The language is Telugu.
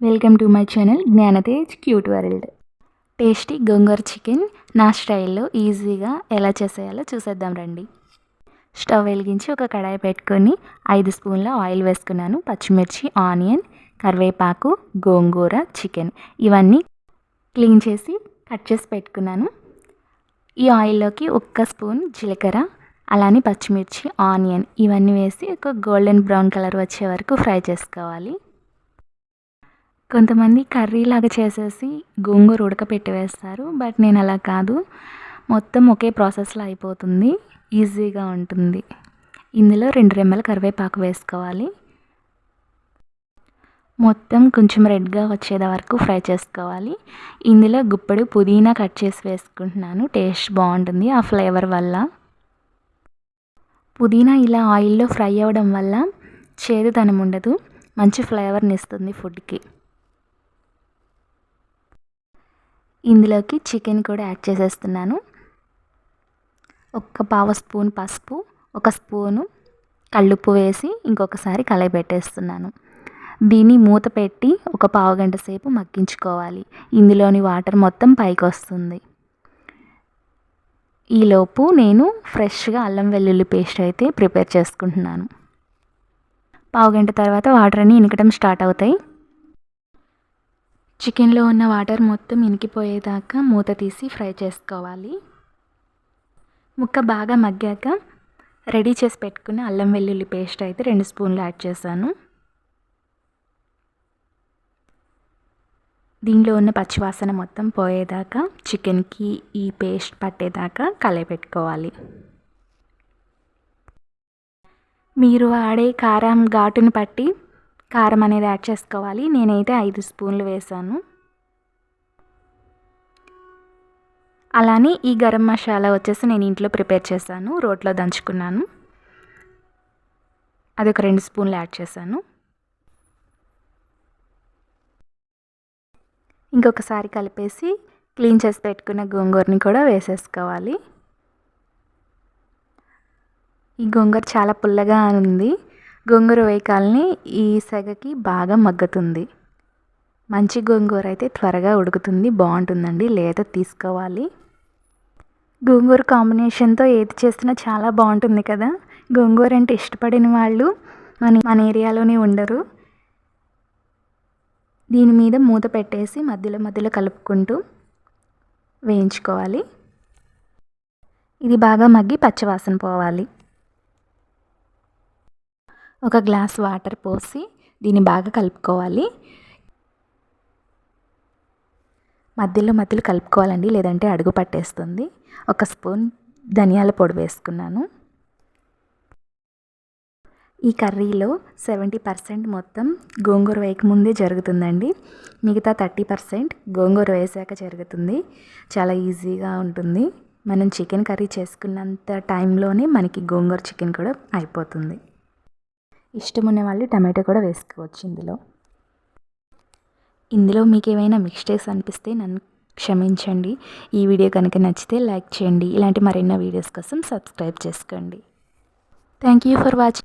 Welcome to my channel Gnanatej cute world. Tasty gongura chicken నా స్టైల్లో ఈజీగా ఎలా చేసేయాలో చూసేద్దాం రండి. స్టవ్ వెలిగించి ఒక కడాయి పెట్టుకొని 5 స్పూన్ల ఆయిల్ వేసుకున్నాను. పచ్చిమిర్చి, ఆనియన్, కరివేపాకు, గోంగూర, చికెన్ ఇవన్నీ క్లీన్ చేసి కట్ చేసి పెట్టుకున్నాను. ఈ ఆయిల్లోకి 1 స్పూన్ జీలకర్ర, అలానే పచ్చిమిర్చి, ఆనియన్ ఇవన్నీ వేసి ఒక గోల్డెన్ బ్రౌన్ కలర్ వచ్చే వరకు ఫ్రై చేసుకోవాలి. కొంతమంది కర్రీ లాగా చేసేసి గోంగూర ఉడకపెట్టి వేస్తారు. బట్ నేను అలా కాదు, మొత్తం ఒకే ప్రాసెస్లో అయిపోతుంది, ఈజీగా ఉంటుంది. ఇందులో 2 రెమ్మల కరివేపాకు వేసుకోవాలి. మొత్తం కొంచెం రెడ్గా వచ్చేది వరకు ఫ్రై చేసుకోవాలి. ఇందులో గుప్పెడు పుదీనా కట్ చేసి వేసుకుంటున్నాను. టేస్ట్ బాగుంటుంది ఆ ఫ్లేవర్ వల్ల. పుదీనా ఇలా ఆయిల్లో ఫ్రై అవ్వడం వల్ల చేదుతనం ఉండదు, మంచి ఫ్లేవర్ని ఇస్తుంది ఫుడ్కి. ఇందులోకి చికెన్ కూడా యాడ్ చేసేస్తున్నాను. 1/2 స్పూన్ పసుపు, 1 స్పూను కల్లుప్పు వేసి ఇంకొకసారి కలయబెట్టేస్తున్నాను. దీన్ని మూత పెట్టి ఒక పావు గంట సేపు మగ్గించుకోవాలి. ఇందులోని వాటర్ మొత్తం పైకి వస్తుంది. ఈలోపు నేను ఫ్రెష్గా అల్లం వెల్లుల్లి పేస్ట్ అయితే ప్రిపేర్ చేసుకుంటున్నాను. పావు గంట తర్వాత వాటర్ అన్నీ ఇనకడం స్టార్ట్ అవుతాయి. చికెన్లో ఉన్న వాటర్ మొత్తం ఇనికిపోయేదాకా మూత తీసి ఫ్రై చేసుకోవాలి. ముక్క బాగా మగ్గాక రెడీ చేసి పెట్టుకున్న అల్లం వెల్లుల్లి పేస్ట్ అయితే 2 స్పూన్లు యాడ్ చేశాను. దీనిలో ఉన్న పచ్చివాసన మొత్తం పోయేదాకా చికెన్కి ఈ పేస్ట్ పట్టేదాకా కలయపెట్టుకోవాలి. మీరు వాడే కారం ఘాటును బట్టి కారం అనేది యాడ్ చేసుకోవాలి. నేనైతే 5 స్పూన్లు వేసాను. అలానే ఈ గరం మసాలా వచ్చేసి నేను ఇంట్లో ప్రిపేర్ చేశాను, రోట్లో దంచుకున్నాను. అదొక 2 స్పూన్లు యాడ్ చేశాను. ఇంకొకసారి కలిపేసి క్లీన్ చేసి పెట్టుకున్న గోంగూరని కూడా వేసేసుకోవాలి. ఈ గోంగూర చాలా పుల్లగా ఉంది. గోంగూర వేయకాలని ఈ సెగకి బాగా మగ్గుతుంది. మంచి గోంగూర అయితే త్వరగా ఉడుకుతుంది, బాగుంటుందండి. లేత తీసుకోవాలి. గోంగూర కాంబినేషన్తో ఏది చేసినా చాలా బాగుంటుంది కదా. గోంగూర అంటే ఇష్టపడిన వాళ్ళు మన ఏరియాలోనే ఉండరు. దీని మీద మూత పెట్టేసి మధ్యలో మధ్యలో కలుపుకుంటూ వేయించుకోవాలి. ఇది బాగా మగ్గి పచ్చివాసన పోవాలి. ఒక గ్లాస్ వాటర్ పోసి దీన్ని బాగా కలుపుకోవాలి. మధ్యలో మధ్యలో కలుపుకోవాలండి, లేదంటే అడుగు పట్టేస్తుంది. 1 స్పూన్ ధనియాల పొడి వేసుకున్నాను. ఈ కర్రీలో 70% మొత్తం గోంగూర వేయకముందే జరుగుతుందండి. మిగతా 30% గోంగూర వేసాక జరుగుతుంది. చాలా ఈజీగా ఉంటుంది. మనం చికెన్ కర్రీ చేసుకున్నంత టైంలోనే మనకి గోంగూర చికెన్ కూడా అయిపోతుంది. ఇష్టం ఉన్న వాళ్ళు టమాటో కూడా వేసుకోవచ్చు. ఇందులో మీకు ఏమైనా మిస్టేక్స్ అనిపిస్తే నన్ను క్షమించండి. ఈ వీడియో కనుక నచ్చితే లైక్ చేయండి. ఇలాంటి మరెన్నో వీడియోస్ కోసం సబ్స్క్రైబ్ చేసుకోండి. Thank you for watching.